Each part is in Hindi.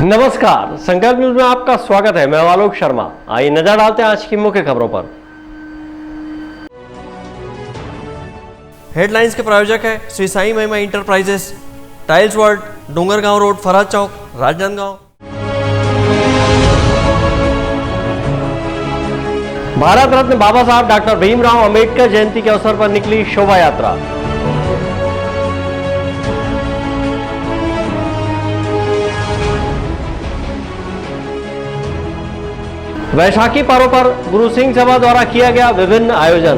नमस्कार, संकल्प न्यूज में आपका स्वागत है। मैं आलोक शर्मा। आइए नजर डालते हैं आज की मुख्य खबरों पर। हेडलाइंस के प्रायोजक है Shri Sai Mahima enterprises, tiles world, Dongargaon road, Faraz chowk, Rajnandgaon. Bharat Ratna Baba Saheb doctor Bhimrao Ambedkar Jayanti के अवसर पर निकली शोभा यात्रा। वैशाखी पर्व पर गुरु सिंह सभा द्वारा किया गया विभिन्न आयोजन।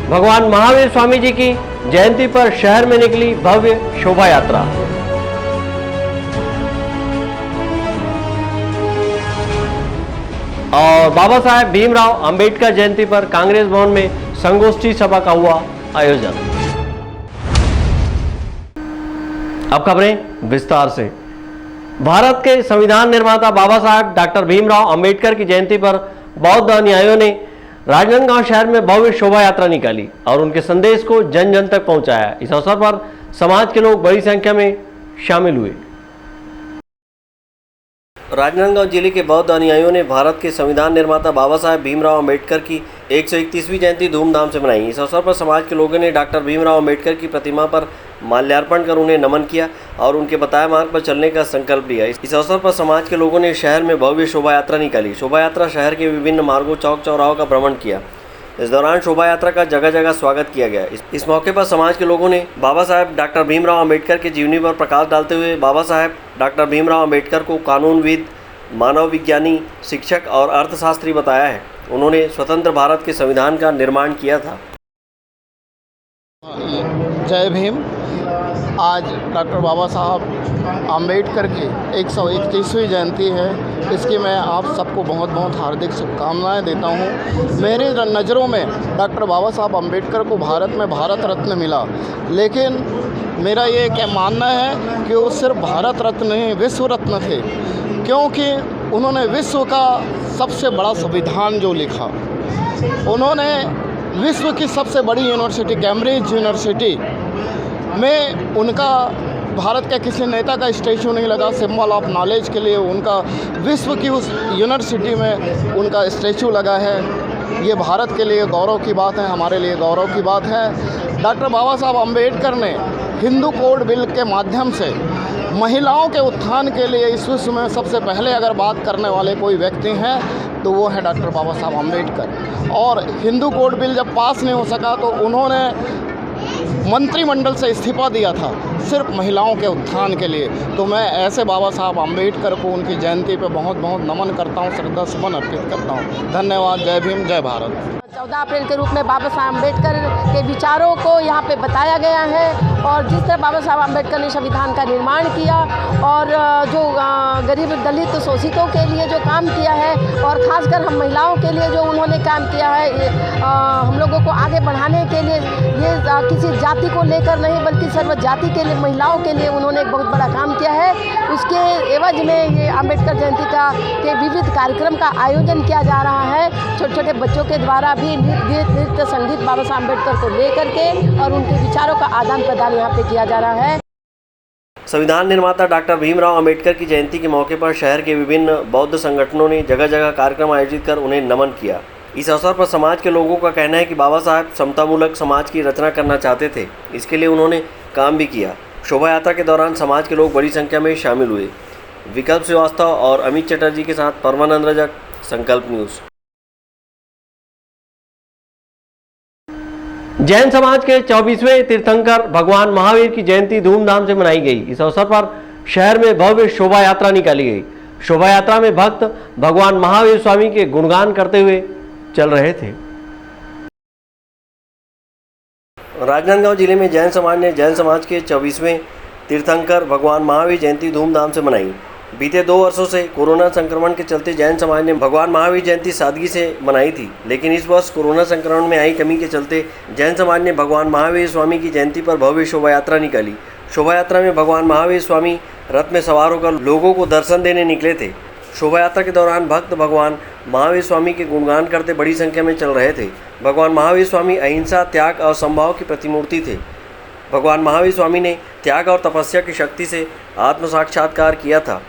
भगवान महावीर स्वामी जी की जयंती पर शहर में निकली भव्य शोभा यात्रा। और बाबा साहेब भीमराव अंबेडकर जयंती पर कांग्रेस भवन में संगोष्ठी सभा का हुआ आयोजन। अब खबरें विस्तार से। भारत के संविधान निर्माता बाबा साहब डॉक्टर भीमराव अंबेडकर की जयंती पर बौद्ध अनुयायियों ने राजनांदगांव शहर में भव्य शोभा यात्रा निकाली और उनके संदेश को जन जन तक पहुंचाया। इस अवसर पर समाज के लोग बड़ी संख्या में शामिल हुए। राजनांदगांव जिले के बौद्ध अनुयायियों ने भारत के संविधान निर्माता बाबा साहेब भीमराव अंबेडकर की 131वीं जयंती धूमधाम से मनाई। इस अवसर पर समाज के लोगों ने डॉक्टर भीमराव अंबेडकर की प्रतिमा पर माल्यार्पण कर उन्हें नमन किया और उनके बताए मार्ग पर चलने का संकल्प लिया। इस अवसर पर समाज के लोगों ने शहर में भव्य शोभा यात्रा निकाली। शोभा यात्रा शहर के विभिन्न मार्गों, चौक चौराहों का भ्रमण किया। इस दौरान शोभा यात्रा का जगह जगह स्वागत किया गया। इस मौके पर समाज के लोगों ने बाबा साहेब डॉक्टर भीमराव अंबेडकर की जीवनी पर प्रकाश डालते हुए बाबा साहेब डॉक्टर भीमराव अंबेडकर को कानूनविद, मानव विज्ञानी, शिक्षक और अर्थशास्त्री बताया है। उन्होंने स्वतंत्र भारत के संविधान का निर्माण किया था। जय भीम। आज डॉक्टर बाबा साहब आम्बेडकर की 131वीं जयंती है। इसकी मैं आप सबको बहुत बहुत हार्दिक शुभकामनाएं देता हूं। मेरी नज़रों में डॉक्टर बाबा साहब आम्बेडकर को भारत में भारत रत्न मिला, लेकिन मेरा ये क्या मानना है कि वो सिर्फ भारत रत्न नहीं, विश्व रत्न थे, क्योंकि उन्होंने विश्व का सबसे बड़ा संविधान जो लिखा। उन्होंने विश्व की सबसे बड़ी यूनिवर्सिटी कैम्ब्रिज यूनिवर्सिटी में उनका भारत के किसी नेता का स्टैचू नहीं लगा। सिंबल ऑफ नॉलेज के लिए उनका विश्व की उस यूनिवर्सिटी में उनका स्टैचू लगा है। ये भारत के लिए गौरव की बात है, हमारे लिए गौरव की बात है। डॉक्टर बाबा साहब अम्बेडकर ने हिंदू कोड बिल के माध्यम से महिलाओं के उत्थान के लिए इस विश्व में सबसे पहले अगर बात करने वाले कोई व्यक्ति हैं तो वो है डॉक्टर बाबा साहब अम्बेडकर। और हिंदू कोड बिल जब पास नहीं हो सका तो उन्होंने मंत्रिमंडल से इस्तीफा दिया था सिर्फ महिलाओं के उत्थान के लिए। तो मैं ऐसे बाबा साहब अम्बेडकर को उनकी जयंती पे बहुत बहुत नमन करता हूँ, श्रद्धा सुमन अर्पित करता हूँ। धन्यवाद। जय भीम, जय भारत। 14 अप्रैल के रूप में बाबा साहब अम्बेडकर के विचारों को यहाँ पे बताया गया है और जिस तरह बाबा साहब अम्बेडकर ने संविधान का निर्माण किया और जो गरीब, दलित, शोषितों के लिए जो काम किया है और ख़ासकर हम महिलाओं के लिए जो उन्होंने काम किया है, हम लोगों को आगे बढ़ाने के लिए, ये किसी जाति को लेकर नहीं बल्कि सर्व जाति के लिए, महिलाओं के लिए उन्होंने एक बहुत बड़ा काम किया है। उसके एवज में ये अम्बेडकर जयंती के विविध कार्यक्रम का आयोजन किया जा रहा है। छोटे छोटे बच्चों के द्वारा भी नृत्य संगीत बाबा साहब अम्बेडकर को लेकर के और उनके विचारों का आदान प्रदान यहाँ पे किया जा रहा है। संविधान निर्माता डॉक्टर भीमराव अंबेडकर की जयंती के मौके पर शहर के विभिन्न बौद्ध संगठनों ने जगह जगह कार्यक्रम आयोजित कर उन्हें नमन किया। इस अवसर पर समाज के लोगों का कहना है कि बाबा साहब समतामूलक समाज की रचना करना चाहते थे। इसके लिए उन्होंने काम भी किया। शोभा यात्रा के दौरान समाज के लोग बड़ी संख्या में शामिल हुए। विकल्प श्रीवास्तव और अमित चटर्जी के साथ परमानंद रजक, संकल्प न्यूज़। जैन समाज के 24वें तीर्थंकर भगवान महावीर की जयंती धूमधाम से मनाई गई। इस अवसर पर शहर में भव्य शोभा यात्रा निकाली गई। शोभा यात्रा में भक्त भगवान महावीर स्वामी के गुणगान करते हुए चल रहे थे। राजनांदगांव जिले में जैन समाज ने जैन समाज के 24वें तीर्थंकर भगवान महावीर जयंती धूमधाम से मनाई। बीते 2 वर्षों से कोरोना संक्रमण के चलते जैन समाज ने भगवान महावीर जयंती सादगी से मनाई थी, लेकिन इस वर्ष कोरोना संक्रमण में आई कमी के चलते जैन समाज ने भगवान महावीर स्वामी की जयंती पर भव्य शोभा यात्रा निकाली। शोभा यात्रा में भगवान महावीर स्वामी रथ में सवार होकर लोगों को दर्शन देने निकले थे। शोभा यात्रा के दौरान भक्त भगवान महावीर स्वामी के गुणगान करते बड़ी संख्या में चल रहे थे। भगवान महावीर स्वामी अहिंसा, त्याग और समभाव की प्रतिमूर्ति थे। भगवान महावीर स्वामी ने त्याग और तपस्या की शक्ति से आत्म साक्षात्कार किया था।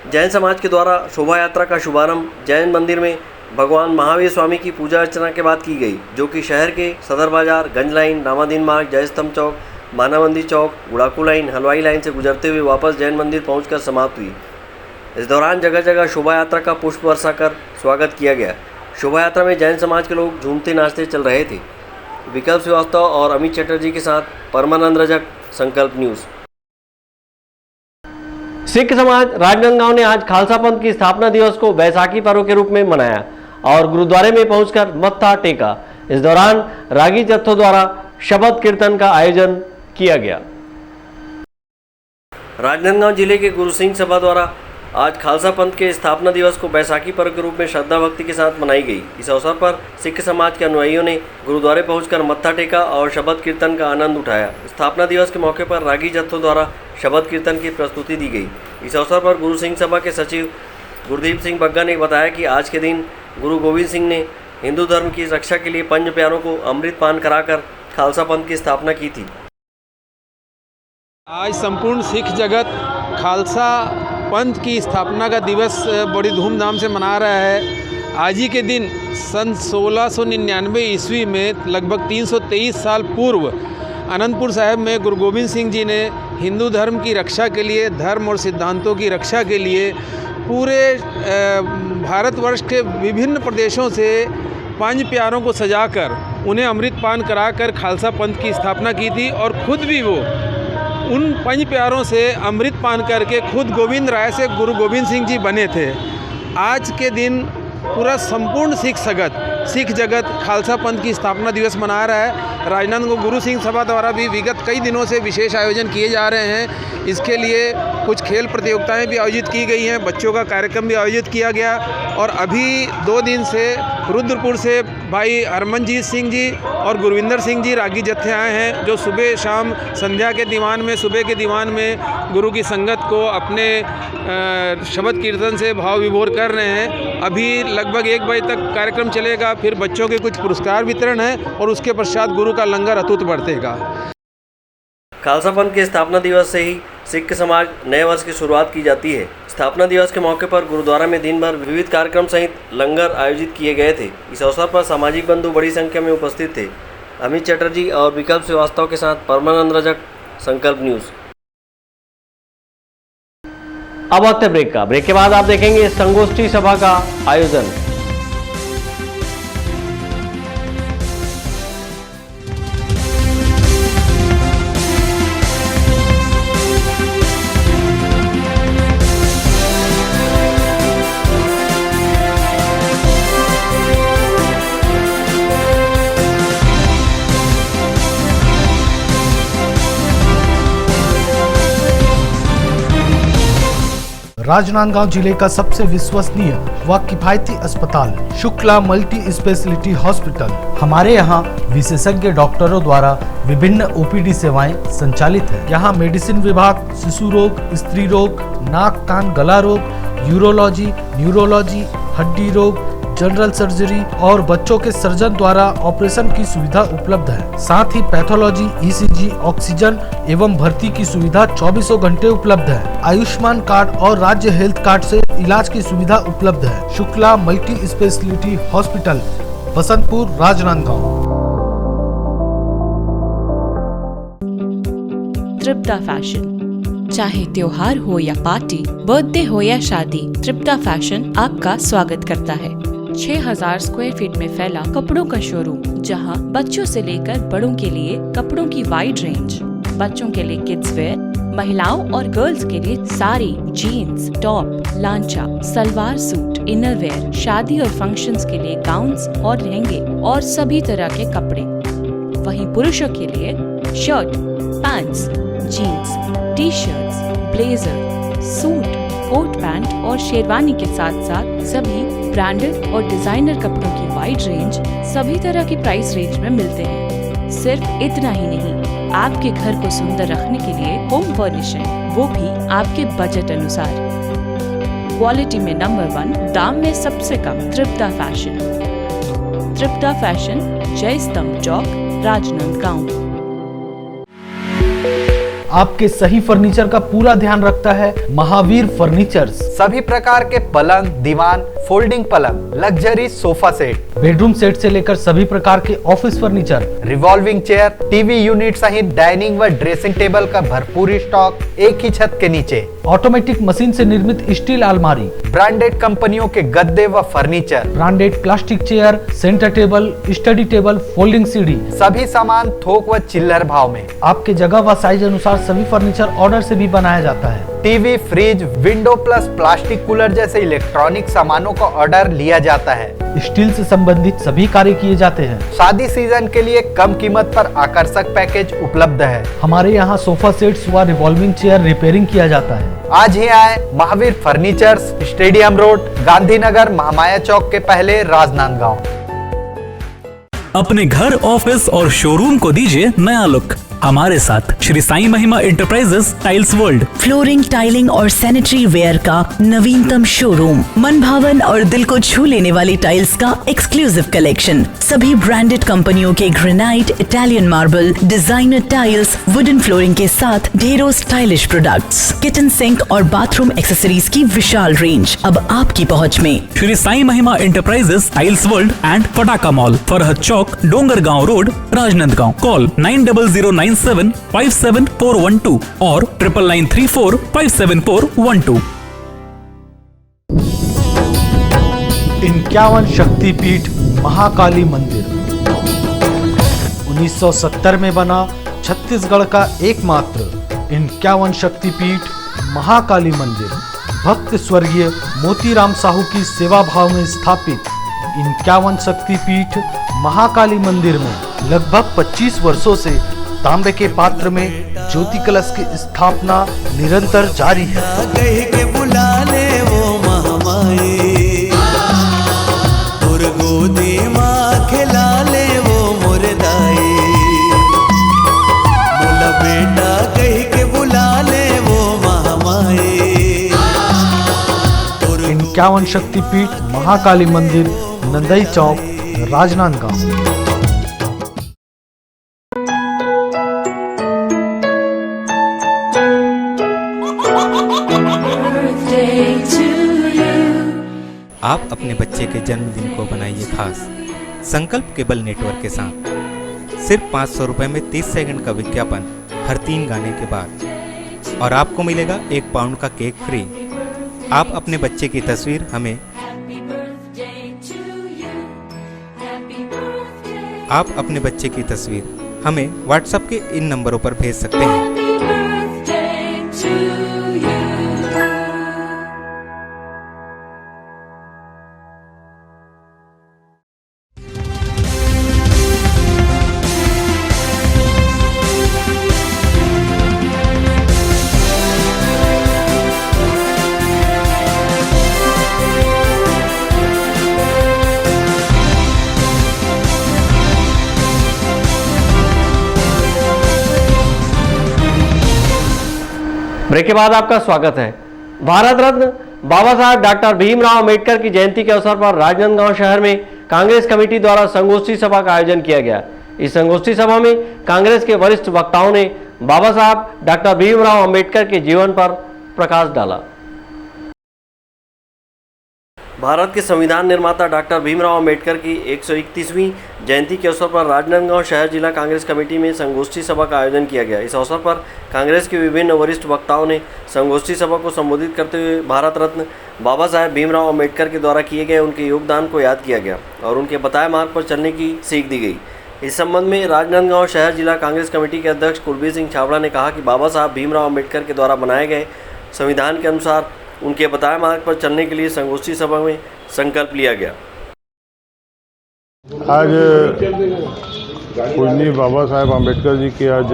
जैन समाज के द्वारा शोभा यात्रा का शुभारंभ जैन मंदिर में भगवान महावीर स्वामी की पूजा अर्चना के बाद की गई, जो कि शहर के सदर बाजार, गंज लाइन, रामाधीन मार्ग, जय स्तंभ चौक, माना मंदिर चौक, गुड़ाकू लाइन, हलवाई लाइन से गुजरते हुए वापस जैन मंदिर पहुंचकर समाप्त हुई। इस दौरान जगह जगह शोभा यात्रा का पुष्प वर्षा कर स्वागत किया गया। शोभा यात्रा में जैन समाज के लोग झूमते नाचते चल रहे थे। विकल्प श्रीवास्तव और अमित चटर्जी के साथ परमानंद रजक, संकल्प न्यूज़। सिख समाज राजनांदगांव ने आज खालसा पंथ की स्थापना दिवस को बैसाखी पर्व के रूप में मनाया और गुरुद्वारे में पहुंचकर मत्था टेका। इस दौरान रागी जत्थों द्वारा शबद कीर्तन का आयोजन किया गया। राजनांदगांव जिले के गुरु सिंह सभा द्वारा आज खालसा पंथ के स्थापना दिवस को बैसाखी पर्व के रूप में श्रद्धा भक्ति के साथ मनाई गई। इस अवसर पर सिख समाज के अनुयायियों ने गुरुद्वारे पहुंचकर मत्था टेका और शबद कीर्तन का आनंद उठाया। स्थापना दिवस के मौके पर रागी जत्थों द्वारा शबद कीर्तन की प्रस्तुति दी गई। इस अवसर पर गुरु सिंह सभा के सचिव गुरदीप सिंह बग्गा ने बताया कि आज के दिन गुरु गोविंद सिंह ने हिंदू धर्म की रक्षा के लिए पंच प्यारों को अमृत पान कराकर खालसा पंथ की स्थापना की थी। आज संपूर्ण सिख जगत खालसा पंथ की स्थापना का दिवस बड़ी धूमधाम से मना रहा है। आज ही के दिन सन 1699 ईस्वी में लगभग 323 साल पूर्व आनंदपुर साहिब में गुरु गोविंद सिंह जी ने हिंदू धर्म की रक्षा के लिए, धर्म और सिद्धांतों की रक्षा के लिए पूरे भारतवर्ष के विभिन्न प्रदेशों से पंच प्यारों को सजाकर उन्हें अमृत पान कराकर खालसा पंथ की स्थापना की थी और खुद भी वो उन पंच प्यारों से अमृत पान करके खुद गोविंद राय से गुरु गोविंद सिंह जी बने थे। आज के दिन पूरा संपूर्ण सिख जगत खालसा पंथ की स्थापना दिवस मना रहा है। राजनांदगांव गुरु सिंह सभा द्वारा भी विगत कई दिनों से विशेष आयोजन किए जा रहे हैं। इसके लिए कुछ खेल प्रतियोगिताएं भी आयोजित की गई हैं, बच्चों का कार्यक्रम भी आयोजित किया गया और अभी 2 दिन से रुद्रपुर से भाई हरमनजीत सिंह जी और गुरविंदर सिंह जी रागी जत्थे आए हैं, जो सुबह शाम संध्या के दीवान में, सुबह के दीवान में गुरु की संगत को अपने शबद कीर्तन से भाव विभोर कर रहे हैं। अभी लगभग 1 बजे तक कार्यक्रम चलेगा, फिर बच्चों के कुछ पुरस्कार वितरण है और उसके पश्चात गुरु का लंगर अटूट बढ़ेगा। खालसा पंथ के स्थापना दिवस से ही सिख समाज नए वर्ष की शुरुआत की जाती है। स्थापना दिवस के मौके पर गुरुद्वारा में दिन भर विविध कार्यक्रम सहित लंगर आयोजित किए गए थे। इस अवसर पर सामाजिक बंधु बड़ी संख्या में उपस्थित थे। अमित चटर्जी और विकल्प श्रीवास्तव के साथ परमानंद रजक, संकल्प न्यूज़। अब वक्त है ब्रेक का। ब्रेक के बाद आप देखेंगे संगोष्ठी सभा का आयोजन। राजनांदगांव जिले का सबसे विश्वसनीय व किफायती अस्पताल शुक्ला मल्टी स्पेशलिटी हॉस्पिटल। हमारे यहाँ विशेषज्ञ डॉक्टरों द्वारा विभिन्न ओपीडी सेवाएं संचालित है। यहाँ मेडिसिन विभाग, शिशु रोग, स्त्री रोग, नाक कान गला रोग, यूरोलॉजी, न्यूरोलॉजी, हड्डी रोग, जनरल सर्जरी और बच्चों के सर्जन द्वारा ऑपरेशन की सुविधा उपलब्ध है। साथ ही पैथोलॉजी, ईसीजी, ऑक्सीजन एवं भर्ती की सुविधा 24 घंटे उपलब्ध है। आयुष्मान कार्ड और राज्य हेल्थ कार्ड से इलाज की सुविधा उपलब्ध है। Shukla multi speciality hospital, Basantpur, Rajnandgaon. Tripta fashion, चाहे त्योहार हो या पार्टी, बर्थडे हो या शादी, तृप्ता फैशन आपका स्वागत करता है। 6000 स्क्वायर फीट में फैला कपड़ों का शोरूम, जहां बच्चों से लेकर बड़ों के लिए कपड़ों की वाइड रेंज। बच्चों के लिए किड्स वेयर, महिलाओं और गर्ल्स के लिए sari, jeans, top, lancha, salwar suit, innerwear, शादी और फंक्शंस के लिए गाउन्स और लहंगे और सभी तरह के कपड़े। वहीं पुरुषों के लिए shirt, pants, jeans, T shirts, blazer, suit, coat pant और शेरवानी के साथ साथ सभी ब्रांडेड और डिजाइनर कपड़ों की वाइड रेंज सभी तरह की प्राइस रेंज में मिलते हैं। सिर्फ इतना ही नहीं, आपके घर को सुंदर रखने के लिए होम फर्निशिंग, वो भी आपके बजट अनुसार। क्वालिटी में नंबर 1, दाम में सबसे कम। तृप्ता फैशन, तृप्ता फैशन, जय स्तंभ चौक, राजनांदगांव। आपके सही फर्नीचर का पूरा ध्यान रखता है महावीर फर्नीचर्स। सभी प्रकार के पलंग, दीवान, फोल्डिंग पलंग, luxury sofa set, bedroom set से लेकर सभी प्रकार के office furniture, revolving chair, TV unit सहित डाइनिंग व ड्रेसिंग टेबल का भरपूर स्टॉक एक ही छत के नीचे। ऑटोमेटिक मशीन से निर्मित स्टील अलमारी, ब्रांडेड कंपनियों के गद्दे व furniture, branded plastic chair, centre table, study table, folding सीढ़ी, सभी सामान थोक व चिल्लर भाव में। आपके जगह व साइज अनुसार सभी फर्नीचर ऑर्डर से भी बनाया जाता है। TV, fridge, window plus plastic cooler जैसे इलेक्ट्रॉनिक सामानों का ऑर्डर लिया जाता है। स्टील से संबंधित सभी कार्य किए जाते हैं। शादी सीजन के लिए कम कीमत पर आकर्षक पैकेज उपलब्ध है। हमारे यहाँ सोफा सेट्स व रिवॉल्विंग चेयर रिपेयरिंग किया जाता है। आज ही आए Mahavir furnitures, stadium road, Gandhinagar, Mahamaya chowk के पहले, राजनांदगांव। अपने घर, ऑफिस और शोरूम को दीजिए नया लुक हमारे साथ Shri Sai Mahima enterprises tiles world. Flooring, tiling और सैनिटरी वेयर का नवीनतम शोरूम, मन भावन और दिल को छू लेने वाली टाइल्स का एक्सक्लूसिव कलेक्शन, सभी ब्रांडेड कंपनियों के granite, Italian marble, designer tiles, wooden flooring के साथ ढेरों स्टाइलिश प्रोडक्ट्स, किचन सिंक और बाथरूम एक्सेसरीज की विशाल रेंज अब आपकी पहुंच में। Shri Sai Mahima enterprises tiles world and Pataka mall, Farhad chowk, Dongargaon road, Rajnandgaon. Call 9009757412 और 9934574112। 51 शक्तिपीठ महाकाली मंदिर 1970 में बना छत्तीसगढ़ का एकमात्र 51 शक्तिपीठ महाकाली मंदिर भक्त स्वर्गीय मोतीराम साहू की सेवा भाव में स्थापित 51 शक्तिपीठ महाकाली मंदिर में लगभग 25 वर्षों से तांबे के पात्र में ज्योति कलश की स्थापना निरंतर जारी है। कह के बुला ले वो महामाई, और गोदी माँ खिला ले वो मुर्दाई। बोला बेटा कह के बुला ले वो महामाई। 51 शक्तिपीठ महाकाली मंदिर, नंदई चौक, राजनांदगांव। आप अपने बच्चे के जन्मदिन को बनाइए खास संकल्प केबल नेटवर्क के साथ। सिर्फ 500 रुपये में 30 सेकंड का विज्ञापन हर 3 गाने के बाद, और आपको मिलेगा 1 पाउंड का केक फ्री। आप अपने बच्चे की तस्वीर हमें व्हाट्सएप के इन नंबरों पर भेज सकते हैं। ब्रेक के बाद आपका स्वागत है। भारत रत्न बाबा साहब डॉक्टर भीमराव अम्बेडकर की जयंती के अवसर पर राजनांदगांव शहर में कांग्रेस कमेटी द्वारा संगोष्ठी सभा का आयोजन किया गया। इस संगोष्ठी सभा में कांग्रेस के वरिष्ठ वक्ताओं ने बाबा साहब डॉक्टर भीमराव अम्बेडकर के जीवन पर प्रकाश डाला। भारत के संविधान निर्माता डॉक्टर भीमराव अम्बेडकर की 131वीं जयंती के अवसर पर राजनांदगांव शहर जिला कांग्रेस कमेटी में संगोष्ठी सभा का आयोजन किया गया। इस अवसर पर कांग्रेस के विभिन्न वरिष्ठ वक्ताओं ने संगोष्ठी सभा को संबोधित करते हुए भारत रत्न बाबा साहेब भीमराव अम्बेडकर के द्वारा किए गए उनके योगदान को याद किया गया और उनके बताए मार्ग पर चलने की सीख दी गई। इस संबंध में राजनांदगांव शहर जिला कांग्रेस कमेटी के अध्यक्ष कुलबीर सिंह छाबड़ा ने कहा कि बाबा साहब भीमराव अम्बेडकर के द्वारा बनाए गए संविधान के अनुसार उनके बताए मार्ग पर चलने के लिए संगोष्ठी सभा में संकल्प लिया गया। आज पूजनीय बाबा साहेब अम्बेडकर जी की आज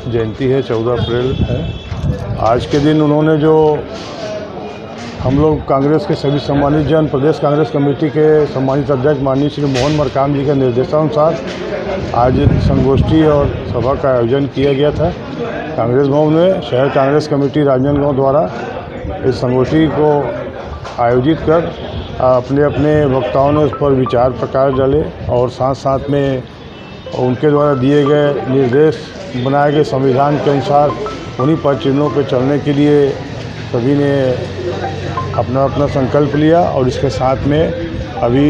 जयंती है, 14 अप्रैल है। आज के दिन उन्होंने जो हम लोग कांग्रेस के सभी सम्मानित जन, प्रदेश कांग्रेस कमेटी के सम्मानित अध्यक्ष माननीय श्री मोहन मरकाम जी के निर्देशानुसार आज संगोष्ठी और सभा का आयोजन किया गया था कांग्रेस भवन में। शहर कांग्रेस कमेटी राजनांदगांव द्वारा इस संगोष्ठी को आयोजित कर अपने अपने वक्ताओं ने उस पर विचार प्रकाश डाले और साथ साथ में उनके द्वारा दिए गए निर्देश, बनाए गए संविधान के अनुसार उन्हीं पद चिन्हों पर चलने के लिए सभी ने अपना अपना संकल्प लिया। और इसके साथ में अभी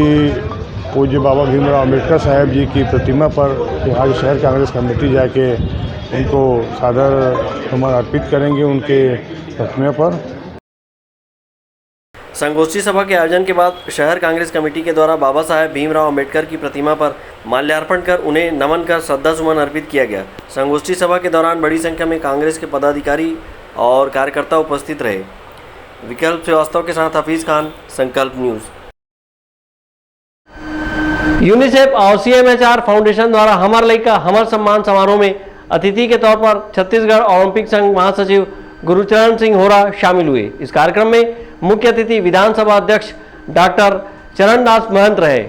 पूज्य बाबा भीमराव अम्बेडकर साहब जी की प्रतिमा पर आज शहर कांग्रेस कमेटी जाके उनको सादर सम्मान अर्पित करेंगे उनके प्रतिमा पर। संगोष्ठी सभा के आयोजन के बाद शहर कांग्रेस कमेटी के द्वारा बाबा साहेब भीमराव अम्बेडकर की प्रतिमा पर माल्यार्पण कर उन्हें नमन कर श्रद्धासुमन अर्पित किया गया। संगोष्ठी सभा के दौरान बड़ी संख्या में कांग्रेस के पदाधिकारी और कार्यकर्ता उपस्थित रहे। विकल्प श्रीवास्तव के साथ हफीज खान, संकल्प न्यूज। यूनिसेफ और CMHR फाउंडेशन द्वारा हमर लइका हमर सम्मान समारोह में अतिथि के तौर पर छत्तीसगढ़ ओलंपिक संघ महासचिव गुरुचरण सिंह होरा शामिल हुए। इस कार्यक्रम में मुख्य अतिथि विधानसभा अध्यक्ष डॉक्टर चरणदास महंत रहे।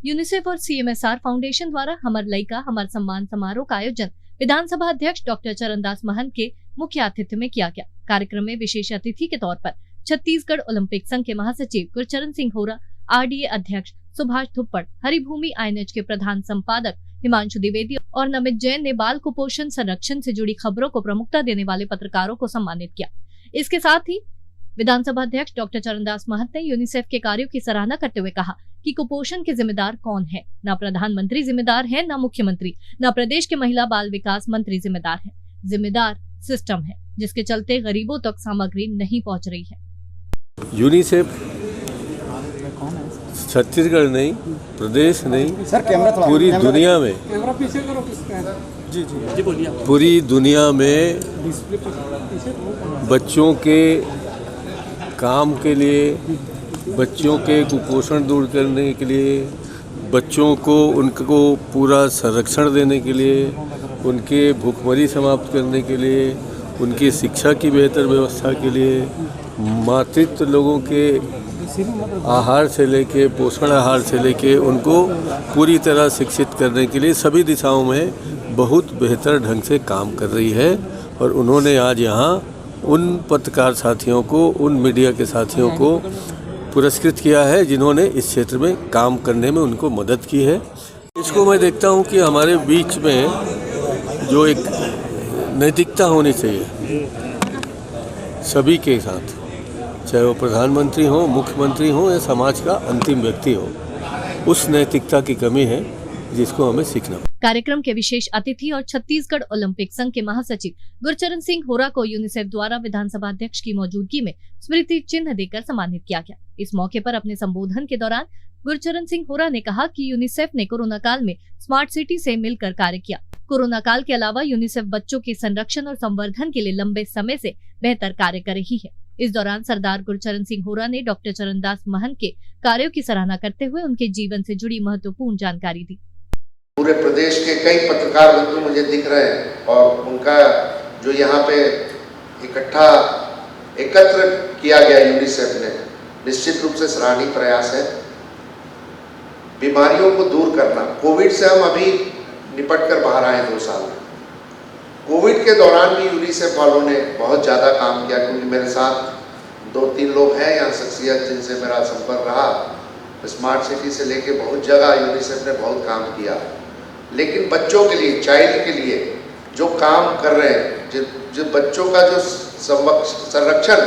यूनिसेफ और CMHR फाउंडेशन द्वारा हमर लइका हमर सम्मान समारोह का आयोजन विधानसभा अध्यक्ष डॉक्टर चरणदास महंत के मुख्य आतिथ्य में किया गया। कार्यक्रम में विशेष अतिथि के तौर पर छत्तीसगढ़ ओलंपिक संघ के महासचिव गुरुचरण सिंह होरा, RDA अध्यक्ष सुभाष थुप्पड़, हरिभूमि INH के प्रधान संपादक हिमांशु द्विवेदी और नमित जैन ने बाल कुपोषण संरक्षण से जुड़ी खबरों को प्रमुखता देने वाले पत्रकारों को सम्मानित किया। इसके साथ ही विधानसभा अध्यक्ष डॉक्टर चरणदास महंत ने यूनिसेफ के कार्यों की सराहना करते हुए कहा कि कुपोषण के जिम्मेदार कौन है? न प्रधानमंत्री जिम्मेदार है, न मुख्यमंत्री, न प्रदेश के महिला बाल विकास मंत्री जिम्मेदार है। जिम्मेदार सिस्टम है, जिसके चलते गरीबों तक सामग्री नहीं पहुंच रही है। यूनिसेफ छत्तीसगढ़ नहीं, प्रदेश नहीं, पूरी दुनिया में पूरी दुनिया में बच्चों के काम के लिए, बच्चों के कुपोषण दूर करने के लिए, बच्चों को उनको पूरा संरक्षण देने के लिए, उनके भूखमरी समाप्त करने के लिए, उनकी शिक्षा की बेहतर व्यवस्था के लिए, मातृत्व लोगों के आहार से लेके, पोषण आहार से लेके उनको पूरी तरह शिक्षित करने के लिए सभी दिशाओं में बहुत बेहतर ढंग से काम कर रही है। और उन्होंने आज यहाँ उन पत्रकार साथियों को, उन मीडिया के साथियों को पुरस्कृत किया है जिन्होंने इस क्षेत्र में काम करने में उनको मदद की है। इसको मैं देखता हूँ कि हमारे बीच में जो एक नैतिकता होनी चाहिए सभी के साथ, चाहे वो प्रधानमंत्री हो, मुख्यमंत्री हो या समाज का अंतिम व्यक्ति हो, उस नैतिकता की कमी है जिसको हमें सीखना। कार्यक्रम के विशेष अतिथि और छत्तीसगढ़ ओलंपिक संघ के महासचिव गुरुचरण सिंह होरा को यूनिसेफ द्वारा विधानसभा अध्यक्ष की मौजूदगी में स्मृति चिन्ह देकर सम्मानित किया गया। इस मौके पर अपने संबोधन के दौरान गुरुचरण सिंह होरा ने कहा कि यूनिसेफ ने कोरोना काल में स्मार्ट सिटी से मिलकर कार्य किया। कोरोना काल के अलावा यूनिसेफ बच्चों के संरक्षण और संवर्धन के लिए लंबे समय से बेहतर कार्य कर रही है। इस दौरान सरदार गुरुचरण सिंह होरा ने डॉक्टर चरणदास महंत के कार्यों की सराहना करते हुए उनके जीवन से जुड़ी महत्वपूर्ण जानकारी दी। पूरे प्रदेश के कई पत्रकार बंधु मुझे दिख रहे हैं और उनका जो यहाँ पे एकत्र किया गया यूनिसेफ ने, निश्चित रूप से सराहनीय प्रयास है। बीमारियों को दूर करना, कोविड से हम अभी निपट कर बाहर आए 2 साल में। कोविड के दौरान भी यूनिसेफ वालों ने बहुत ज़्यादा काम किया, क्योंकि मेरे साथ 2-3 लोग हैं यहाँ शख्सियत जिनसे मेरा संपर्क रहा। स्मार्ट सिटी से लेके बहुत जगह यूनिसेफ ने बहुत काम किया, लेकिन बच्चों के लिए, चाइल्ड के लिए जो काम कर रहे हैं, जो बच्चों का जो संरक्षण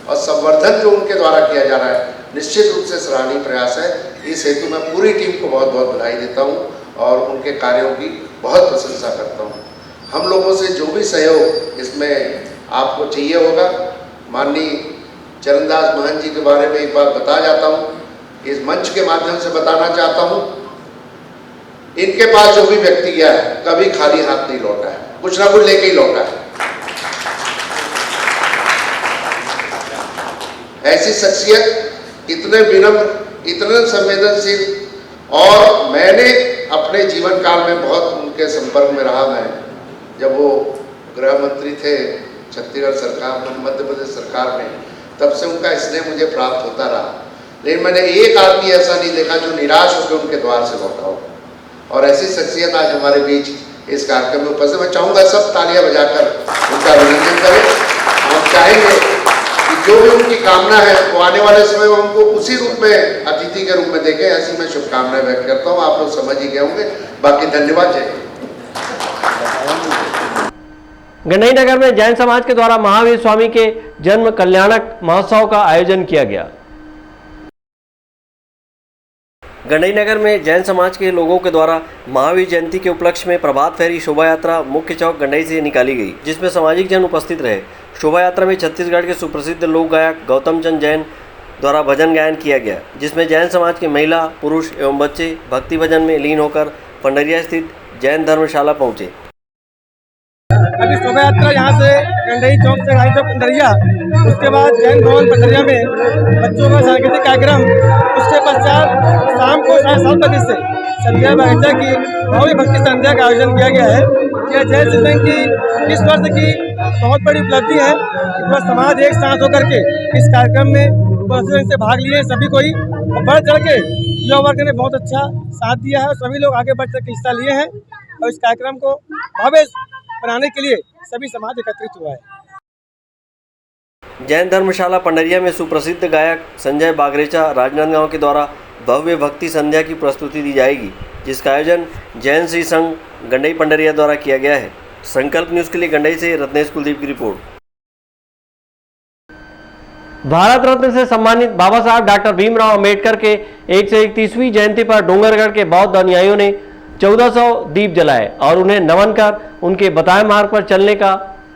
और संवर्धन जो उनके द्वारा किया जा रहा है, निश्चित रूप से सराहनीय प्रयास है। इस हेतु मैं पूरी टीम को बहुत बहुत बधाई देता हूँ और उनके कार्यों की बहुत प्रशंसा करता हूँ। हम लोगों से जो भी सहयोग इसमें आपको चाहिए होगा, माननीय चरणदास महंत जी के बारे में एक बात बता जाता हूँ, इस मंच के माध्यम से बताना चाहता हूँ, इनके पास जो भी व्यक्ति गया है कभी खाली हाथ नहीं लौटा है, कुछ ना कुछ लेके ही लौटा है। ऐसी शख्सियत, इतने विनम्र, इतने संवेदनशील, और मैंने अपने जीवन काल में बहुत उनके संपर्क में रहा। मैं जब वो गृह मंत्री थे छत्तीसगढ़ सरकार में, मध्य प्रदेश सरकार में, तब से उनका स्नेह मुझे प्राप्त होता रहा, लेकिन मैंने एक आदमी ऐसा नहीं देखा जो निराश होकर उनके द्वार से लौटा हो। और ऐसी शख्सियत आज हमारे बीच इस कार्यक्रम में उपस्थित। मैं चाहूँगा सब तालियां बजाकर उनका अभिनंदन करें। हम चाहेंगे कि जो भी उनकी कामना है वो आने वाले समय में हमको उसी रूप में, अतिथि के रूप में देखें। ऐसी मैं शुभकामनाएं व्यक्त करता हूँ। आप लोग समझ ही गए होंगे। बाकी धन्यवाद। जय हिंद। गंडई नगर में जैन समाज के द्वारा महावीर स्वामी के जन्म कल्याणक महोत्सव का आयोजन किया गया। गंडई नगर में जैन समाज के लोगों के द्वारा महावीर जयंती के उपलक्ष्य में प्रभात फेरी शोभा यात्रा मुख्य चौक गंडई से निकाली गई, जिसमें सामाजिक जन उपस्थित रहे। शोभा यात्रा में छत्तीसगढ़ के सुप्रसिद्ध लोक गायक गौतम चंद जैन द्वारा भजन गायन किया गया, जिसमें जैन समाज के महिला, पुरुष एवं बच्चे भक्ति भजन में लीन होकर पंडरिया स्थित जैन धर्मशाला पहुँचे। अभी शोभा यात्रा यहाँ से गंडई चौक से गाड़ी चौक पंडरिया, उसके बाद जैन भवन पंडरिया में बच्चों का सांस्कृतिक कार्यक्रम, उसके पश्चात शाम को 7:30 बजे से संध्या बगीचा की भव्य भक्ति संध्या का आयोजन किया गया है। यह जैन सत्संग की इस वर्ष की बहुत बड़ी उपलब्धि है कि पूरा समाज एक साथ होकर के इस कार्यक्रम में से भाग लिए सभी कोई, और बढ़ चढ़ के युवा वर्ग ने बहुत अच्छा साथ दिया है। सभी लोग आगे बढ़ चढ़ के हिस्सा लिए हैं और इस कार्यक्रम को भव्य बनाने के लिए सभी समाज एकत्रित हुआ है। जैन धर्मशाला पंडरिया में सुप्रसिद्ध गायक संजय बागरेचा राजनांदगांव के द्वारा भव्य भक्ति संध्या की प्रस्तुति दी जाएगी, जिसका आयोजन जैन श्री संघ गंडई पंडरिया द्वारा किया गया है। संकल्प न्यूज के लिए गंडई से रत्नेश कुलदीप की रिपोर्ट। भारत रत्न से सम्मानित बाबा साहब डॉक्टर भीमराव अंबेडकर के 131वीं जयंती पर डोंगरगढ़ के बौद्ध अनुयायियों ने 1400 दीप जलाए और उन्हें नमन कर उनके बताए मार्ग पर चलने का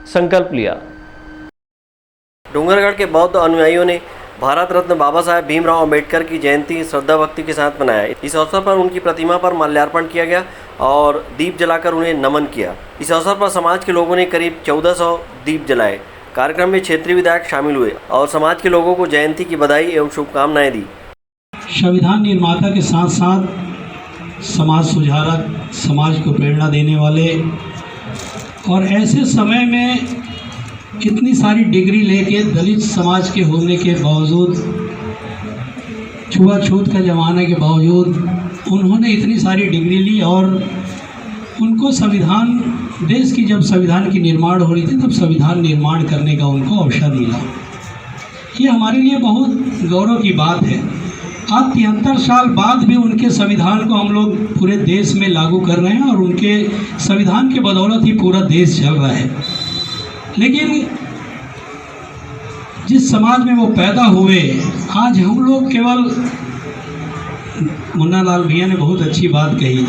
संकल्प लिया। डोंगरगढ़ के बौद्ध अनुयायियों ने भारत रत्न बाबा साहेब भीमराव अंबेडकर की जयंती श्रद्धा भक्ति के साथ मनाया। इस अवसर पर उनकी प्रतिमा पर माल्यार्पण किया गया और दीप जलाकर उन्हें नमन किया। इस अवसर पर समाज के लोगों ने करीब 1400 दीप जलाए। कार्यक्रम में क्षेत्रीय विधायक शामिल हुए और समाज के लोगों को जयंती की बधाई एवं शुभकामनाएं दी। संविधान निर्माता के साथ साथ समाज सुधारक, समाज को प्रेरणा देने वाले, और ऐसे समय में इतनी सारी डिग्री लेके दलित समाज के होने के बावजूद, छुआछूत का ज़माने के बावजूद उन्होंने इतनी सारी डिग्री ली और उनको संविधान, देश की जब संविधान की निर्माण हो रही थी तब संविधान निर्माण करने का उनको अवसर मिला। ये हमारे लिए बहुत गौरव की बात है। आज 73 साल बाद भी उनके संविधान को हम लोग पूरे देश में लागू कर रहे हैं और उनके संविधान के बदौलत ही पूरा देश चल रहा है। लेकिन जिस समाज में वो पैदा हुए, आज हम लोग केवल, मुन्ना लाल भैया ने बहुत अच्छी बात कही,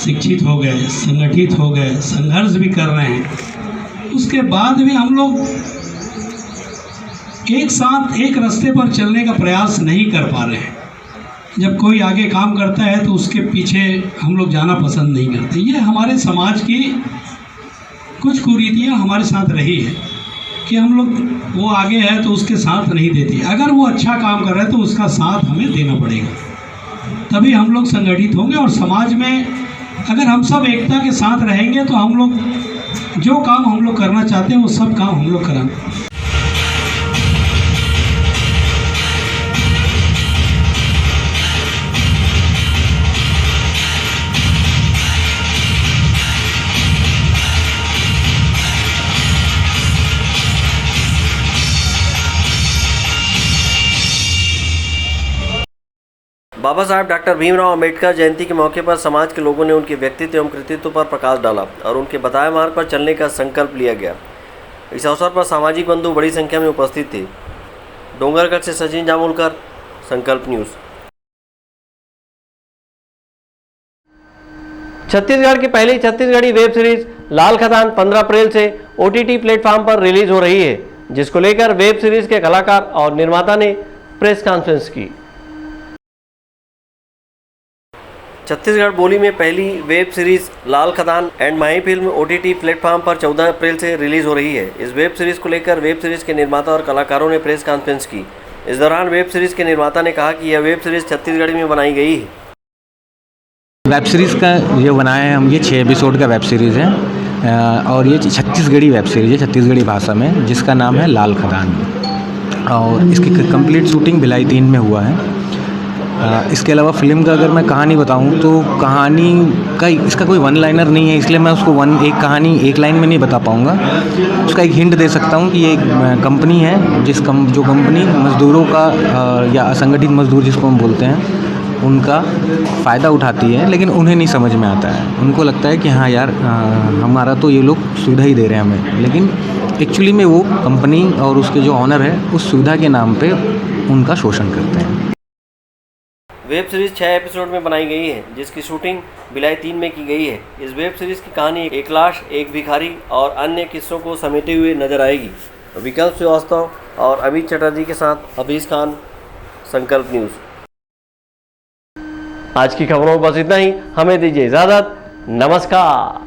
शिक्षित हो गए, संगठित हो गए, संघर्ष भी कर रहे हैं, उसके बाद भी हम लोग एक साथ एक रास्ते पर चलने का प्रयास नहीं कर पा रहे हैं। जब कोई आगे काम करता है तो उसके पीछे हम लोग जाना पसंद नहीं करते। ये हमारे समाज की कुछ कुरीतियाँ हमारे साथ रही है कि हम लोग, वो आगे है तो उसके साथ नहीं देती। अगर वो अच्छा काम कर रहा है तो उसका साथ हमें देना पड़ेगा, तभी हम लोग संगठित होंगे। और समाज में अगर हम सब एकता के साथ रहेंगे तो हम लोग जो काम हम लोग करना चाहते हैं वो सब काम हम लोग कराएंगे। बाबा साहब डॉक्टर भीमराव अंबेडकर जयंती के मौके पर समाज के लोगों ने उनके व्यक्तित्व एवं कृतित्व पर प्रकाश डाला और उनके बताए मार्ग पर चलने का संकल्प लिया गया। इस अवसर पर सामाजिक बंधु बड़ी संख्या में उपस्थित थे। डोंगरगढ़ से सचिन जामुलकर, संकल्प न्यूज़। छत्तीसगढ़ की पहली छत्तीसगढ़ी वेब सीरीज लाल खदान 15 अप्रैल से OTT प्लेटफॉर्म पर रिलीज हो रही है, जिसको लेकर वेब सीरीज के कलाकार और निर्माता ने प्रेस कॉन्फ्रेंस की। छत्तीसगढ़ बोली में पहली वेब सीरीज लाल खदान and Mahi film OTT platform पर 14 अप्रैल से रिलीज हो रही है। इस वेब सीरीज को लेकर वेब सीरीज के निर्माता और कलाकारों ने प्रेस कॉन्फ्रेंस की। इस दौरान वेब सीरीज के निर्माता ने कहा कि यह वेब सीरीज छत्तीसगढ़ी में बनाई गई है। वेब सीरीज़ का ये बनाए हैं हम, ये 6 एपिसोड का वेब सीरीज़ है और ये छत्तीसगढ़ी वेब सीरीज़ है, छत्तीसगढ़ी भाषा में, जिसका नाम है लाल खदान और इसकी कंप्लीट शूटिंग भिलाई 3 में हुआ है। इसके अलावा फ़िल्म का अगर मैं कहानी बताऊं तो कहानी का इसका कोई वन लाइनर नहीं है, इसलिए मैं उसको एक कहानी एक लाइन में नहीं बता पाऊंगा। उसका एक हिंट दे सकता हूं कि ये एक कंपनी है जो कंपनी मज़दूरों का या असंगठित मज़दूर जिसको हम बोलते हैं उनका फ़ायदा उठाती है, लेकिन उन्हें नहीं समझ में आता है। उनको लगता है कि हाँ यार हमारा तो ये लोग सुविधा ही दे रहे हैं हमें, लेकिन एक्चुअली में वो कंपनी और उसके जो ऑनर है उस सुविधा के नाम पे उनका शोषण करते हैं। वेब सीरीज 6 एपिसोड में बनाई गई है, जिसकी शूटिंग भिलाई 3 में की गई है। इस वेब सीरीज की कहानी एक लाश, एक भिखारी और अन्य किस्सों को समेटे हुए नजर आएगी। विकल्प श्रीवास्तव और अमित चटर्जी के साथ हफीज़ खान, संकल्प न्यूज़। आज की खबरों में बस इतना ही। हमें दीजिए इजाज़त। नमस्कार।